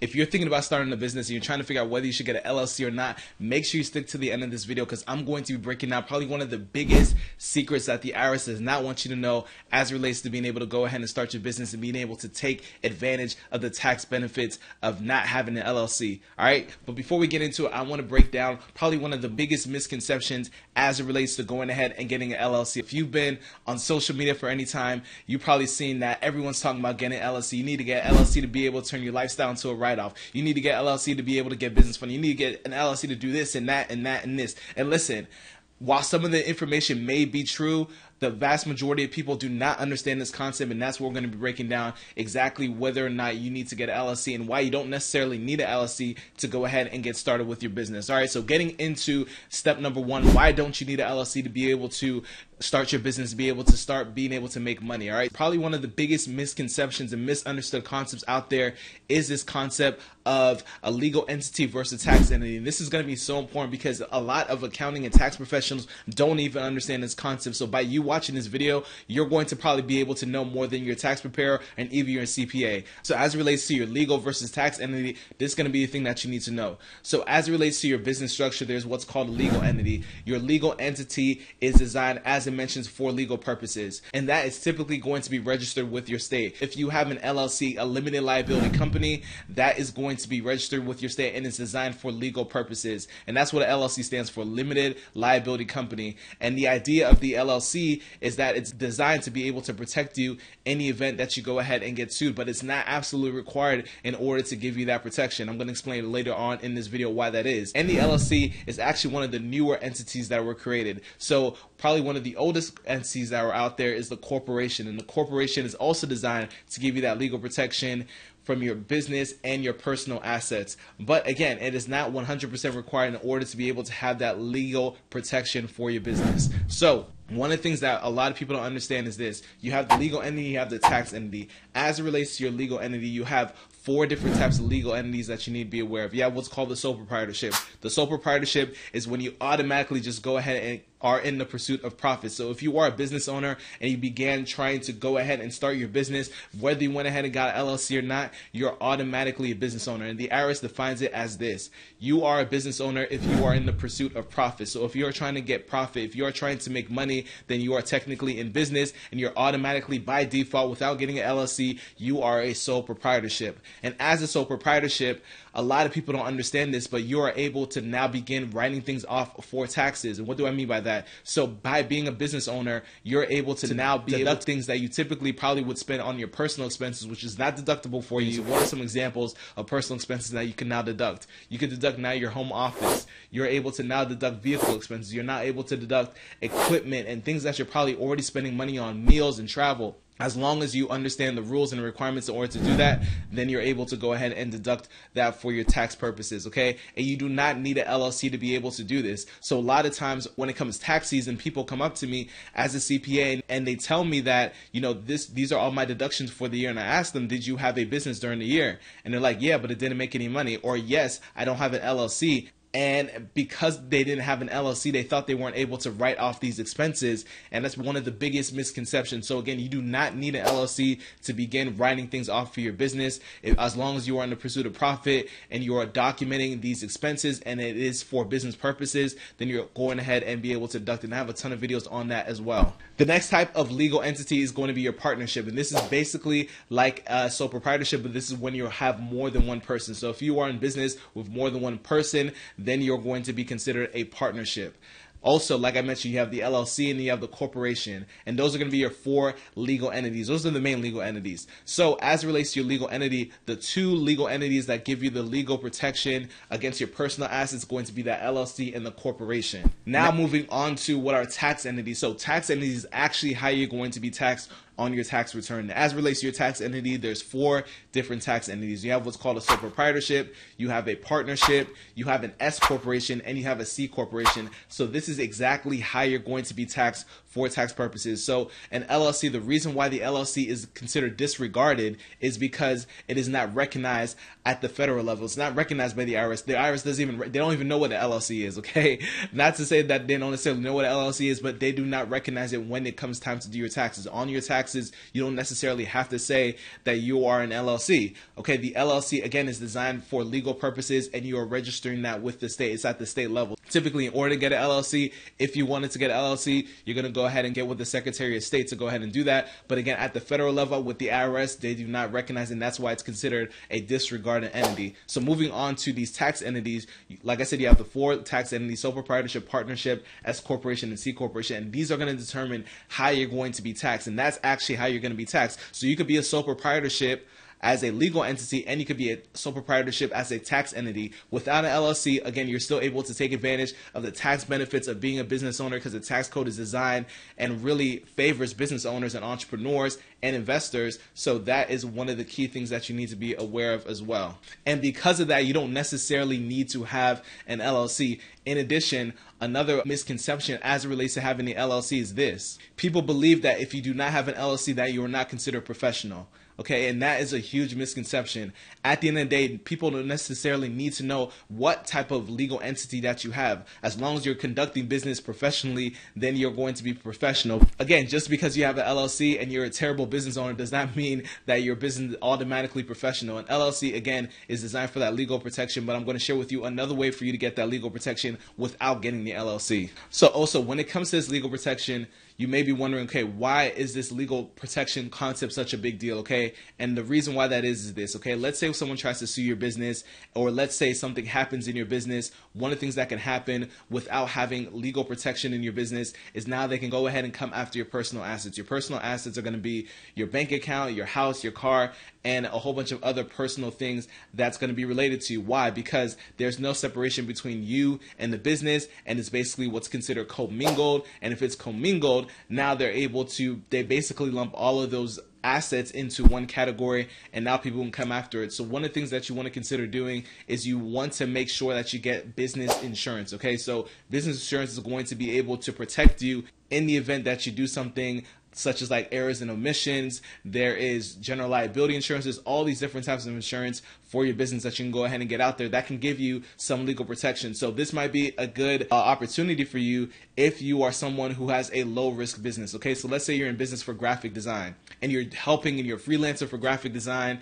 if you're thinking about starting a business and you're trying to figure out whether you should get an LLC or not, make sure you stick to the end of this video because I'm going to be breaking down probably one of the biggest secrets that the IRS does not want you to know as it relates to being able to go ahead and start your business and being able to take advantage of the tax benefits of not having an LLC. All right, but before we get into it, I want to break down probably one of the biggest misconceptions as it relates to going ahead and getting an LLC. If you've been on social media for any time, you've probably seen that everyone's talking about getting an LLC. You need to get an LLC to be able to turn your lifestyle into a write-off. You need to get an LLC to be able to get business funding. You need to get an LLC to do this and that and that and this. And listen, while some of the information may be true, the vast majority of people do not understand this concept, and that's what we're going to be breaking down exactly whether or not you need to get an LLC and why you don't necessarily need an LLC to go ahead and get started with your business. All right, so getting into step number one, why don't you need an LLC to be able to start your business, be able to start being able to make money? All right, probably one of the biggest misconceptions and misunderstood concepts out there is this concept of a legal entity versus tax entity. And this is going to be so important because a lot of accounting and tax professionals don't even understand this concept. So by you watching this video, you're going to probably be able to know more than your tax preparer and even your CPA. So as it relates to your legal versus tax entity, this is going to be the thing that you need to know. So as it relates to your business structure, there's what's called a legal entity. Your legal entity is designed, as it mentions, for legal purposes, and that is typically going to be registered with your state. If you have an LLC, a limited liability company, that is going to be registered with your state and it's designed for legal purposes. And that's what an LLC stands for, limited liability company. And the idea of the LLC is that it's designed to be able to protect you in the event that you go ahead and get sued, but it's not absolutely required in order to give you that protection. I'm going to explain later on in this video why that is. And the LLC is actually one of the newer entities that were created. So probably one of the oldest entities that were out there is the corporation, and the corporation is also designed to give you that legal protection from your business and your personal assets. But again, it is not 100% required in order to be able to have that legal protection for your business. So one of the things that a lot of people don't understand is this. You have the legal entity, you have the tax entity. As it relates to your legal entity, you have 4 different types of legal entities that you need to be aware of. You have what's called the sole proprietorship. The sole proprietorship is when you automatically just go ahead and are in the pursuit of profit. So if you are a business owner and you began trying to go ahead and start your business, whether you went ahead and got an LLC or not, you're automatically a business owner. And the IRS defines it as this. You are a business owner if you are in the pursuit of profit. So if you're trying to get profit, if you are trying to make money, then you are technically in business and you're automatically by default, without getting an LLC, you are a sole proprietorship. And as a sole proprietorship, a lot of people don't understand this, but you are able to now begin writing things off for taxes. And what do I mean by that? So by being a business owner, you're able to now deduct things that you typically probably would spend on your personal expenses, which is not deductible for you. So what are some examples of personal expenses that you can now deduct? You can deduct now your home office. You're able to now deduct vehicle expenses. You're now able to deduct equipment and things that you're probably already spending money on, meals and travel. As long as you understand the rules and the requirements in order to do that, then you're able to go ahead and deduct that for your tax purposes, okay? And you do not need an LLC to be able to do this. So a lot of times when it comes tax season, people come up to me as a CPA and they tell me that, you know, these are all my deductions for the year. And I ask them, did you have a business during the year? And they're like, yeah, but it didn't make any money. Or yes, I don't have an LLC. And because they didn't have an LLC, they thought they weren't able to write off these expenses. And that's one of the biggest misconceptions. So again, you do not need an LLC to begin writing things off for your business. As long as you are in the pursuit of profit and you are documenting these expenses and it is for business purposes, then you're going ahead and be able to deduct it. And I have a ton of videos on that as well. The next type of legal entity is going to be your partnership. And this is basically like a sole proprietorship, but this is when you have more than one person. So if you are in business with more than one person, then you're going to be considered a partnership. Also, like I mentioned, you have the LLC and you have the corporation, and those are going to be your 4 legal entities. Those are the main legal entities. So as it relates to your legal entity, the 2 legal entities that give you the legal protection against your personal assets is going to be the LLC and the corporation. Now moving on to what are tax entities. So tax entities is actually how you're going to be taxed on your tax return. As it relates to your tax entity, there's 4 different tax entities. You have what's called a sole proprietorship, you have a partnership, you have an S corporation, and you have a C corporation. So this is exactly how you're going to be taxed for tax purposes. So an LLC, the reason why the LLC is considered disregarded is because it is not recognized at the federal level. It's not recognized by the IRS. The IRS they don't even know what an LLC is, okay? Not to say that they don't necessarily know what an LLC is, but they do not recognize it when it comes time to do your taxes. On your tax taxes, you don't necessarily have to say that you are an LLC. Okay, the LLC again is designed for legal purposes, and you are registering that with the state. It's at the state level. Typically, in order to get an LLC, if you wanted to get an LLC, you're going to go ahead and get with the Secretary of State to go ahead and do that. But again, at the federal level with the IRS, they do not recognize, and that's why it's considered a disregarded entity. So moving on to these tax entities, like I said, you have the 4 tax entities: sole proprietorship, partnership, S corporation, and C corporation. And these are going to determine how you're going to be taxed. And that's actually how you're going to be taxed. So you could be a sole proprietorship as a legal entity, and you could be a sole proprietorship as a tax entity. Without an LLC, again, you're still able to take advantage of the tax benefits of being a business owner, because the tax code is designed and really favors business owners and entrepreneurs and investors. So that is one of the key things that you need to be aware of as well. And because of that, you don't necessarily need to have an LLC. In addition, another misconception as it relates to having the LLC is this: people believe that if you do not have an LLC, that you are not considered professional. Okay, and that is a huge misconception. At the end of the day, people don't necessarily need to know what type of legal entity that you have. As long as you're conducting business professionally, then you're going to be professional. Again, just because you have an LLC and you're a terrible business owner does not mean that your business is automatically professional. An LLC, again, is designed for that legal protection, but I'm going to share with you another way for you to get that legal protection without getting the LLC. So also, when it comes to this legal protection, you may be wondering, okay, why is this legal protection concept such a big deal, okay? And the reason why that is this, okay? Let's say someone tries to sue your business, or let's say something happens in your business. One of the things that can happen without having legal protection in your business is now they can go ahead and come after your personal assets. Your personal assets are going to be your bank account, your house, your car, and a whole bunch of other personal things that's going to be related to you. Why? Because there's no separation between you and the business, and it's basically what's considered commingled. And if it's commingled, now they basically lump all of those assets into one category, and now people can come after it. So one of the things that you want to consider doing is you want to make sure that you get business insurance. Okay, so business insurance is going to be able to protect you in the event that you do something such as like errors and omissions. There is general liability insurance. There's all these different types of insurance for your business that you can go ahead and get out there that can give you some legal protection. So this might be a good opportunity for you if you are someone who has a low risk business. Okay, so let's say you're in business for graphic design and you're helping and you're a freelancer for graphic design.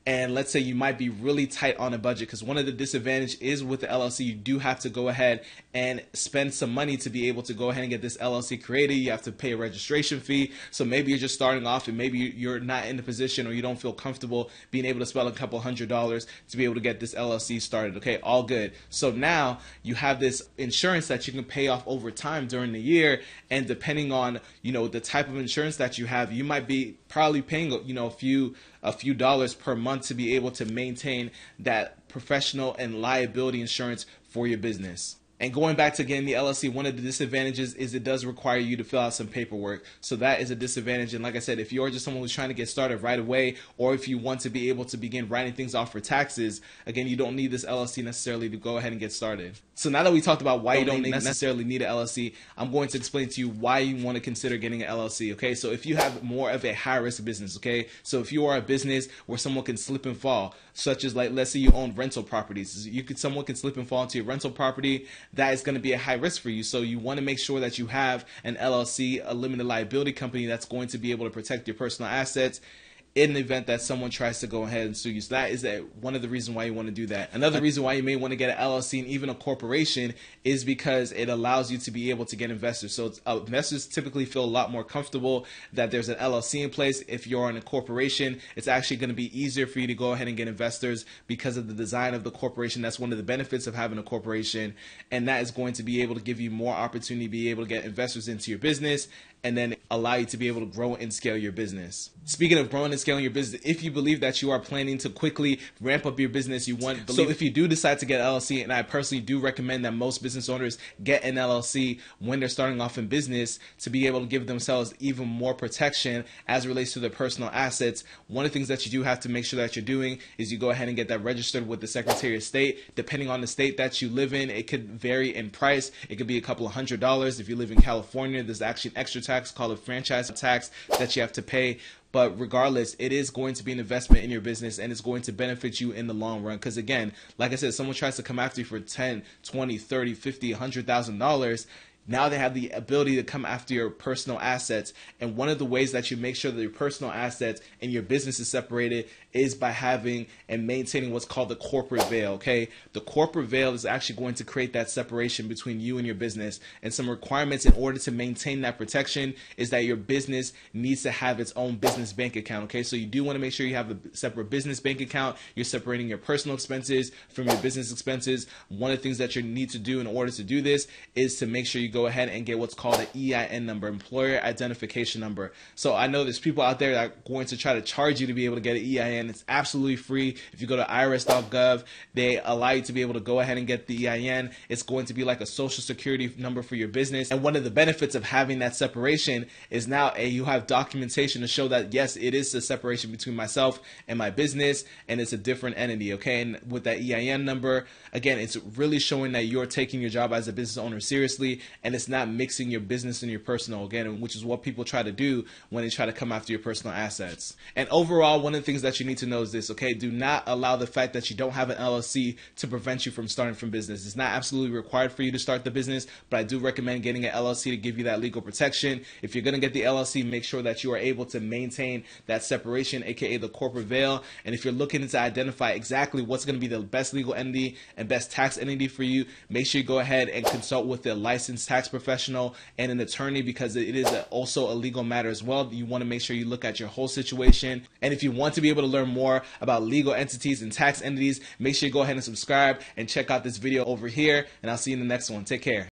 And let's say you might be really tight on a budget, because one of the disadvantages is with the LLC, you do have to go ahead and spend some money to be able to go ahead and get this LLC created. You have to pay a registration fee. So maybe you're just starting off and maybe you're not in the position, or you don't feel comfortable being able to spend a couple $100s to be able to get this LLC started. Okay, all good. So now you have this insurance that you can pay off over time during the year. And depending on, the type of insurance that you have, you might be probably paying, a few dollars per month to be able to maintain that professional and liability insurance for your business. And going back to getting the LLC, one of the disadvantages is it does require you to fill out some paperwork. So that is a disadvantage. And like I said, if you're just someone who's trying to get started right away, or if you want to be able to begin writing things off for taxes, again, you don't need this LLC necessarily to go ahead and get started. So now that we talked about why you don't necessarily need an LLC, I'm going to explain to you why you want to consider getting an LLC. Okay, so if you have more of a high risk business, okay, so if you are a business where someone can slip and fall, such as like, let's say you own rental properties, someone can slip and fall into your rental property. That is going to be a high risk for you. So you want to make sure that you have an LLC, a limited liability company, that's going to be able to protect your personal assets in the event that someone tries to go ahead and sue you. So that is one of the reasons why you want to do that. Another reason why you may want to get an LLC and even a corporation is because it allows you to be able to get investors. So investors typically feel a lot more comfortable that there's an LLC in place. If you're in a corporation, it's actually going to be easier for you to go ahead and get investors because of the design of the corporation. That's one of the benefits of having a corporation, and that is going to be able to give you more opportunity to be able to get investors into your business and then allow you to be able to grow and scale your business. Speaking of growing and scaling your business, if you believe that you are planning to quickly ramp up your business, so if you do decide to get an LLC, and I personally do recommend that most business owners get an LLC when they're starting off in business to be able to give themselves even more protection as it relates to their personal assets. One of the things that you do have to make sure that you're doing is you go ahead and get that registered with the Secretary of State. Depending on the state that you live in, it could vary in price. It could be a couple of $100s. If you live in California, there's actually an extra tax called a franchise tax that you have to pay. But regardless, it is going to be an investment in your business, and it's going to benefit you in the long run. Because again, like I said, someone tries to come after you for $10, $20, $30, $50, $100,000. now they have the ability to come after your personal assets. And one of the ways that you make sure that your personal assets and your business is separated is by having and maintaining what's called the corporate veil, okay? The corporate veil is actually going to create that separation between you and your business. And some requirements in order to maintain that protection is that your business needs to have its own business bank account, okay? So you do want to make sure you have a separate business bank account. You're separating your personal expenses from your business expenses. One of the things that you need to do in order to do this is to make sure you go ahead and get what's called an EIN number, Employer Identification Number. So I know there's people out there that are going to try to charge you to be able to get an EIN. It's absolutely free. If you go to irs.gov, they allow you to be able to go ahead and get the EIN. It's going to be like a social security number for your business. And one of the benefits of having that separation is now you have documentation to show that, yes, it is a separation between myself and my business, and it's a different entity, okay? And with that EIN number, again, it's really showing that you're taking your job as a business owner seriously, and it's not mixing your business and your personal, again, which is what people try to do when they try to come after your personal assets. And overall, one of the things that you need to know is this, okay? Do not allow the fact that you don't have an LLC to prevent you from starting from business. It's not absolutely required for you to start the business, but I do recommend getting an LLC to give you that legal protection. If you're going to get the LLC, make sure that you are able to maintain that separation, aka the corporate veil. And if you're looking to identify exactly what's going to be the best legal entity and best tax entity for you, make sure you go ahead and consult with a licensed tax professional and an attorney, because it is also a legal matter as well. You want to make sure you look at your whole situation. And if you want to be able to learn more about legal entities and tax entities, make sure you go ahead and subscribe and check out this video over here, and I'll see you in the next one. Take care.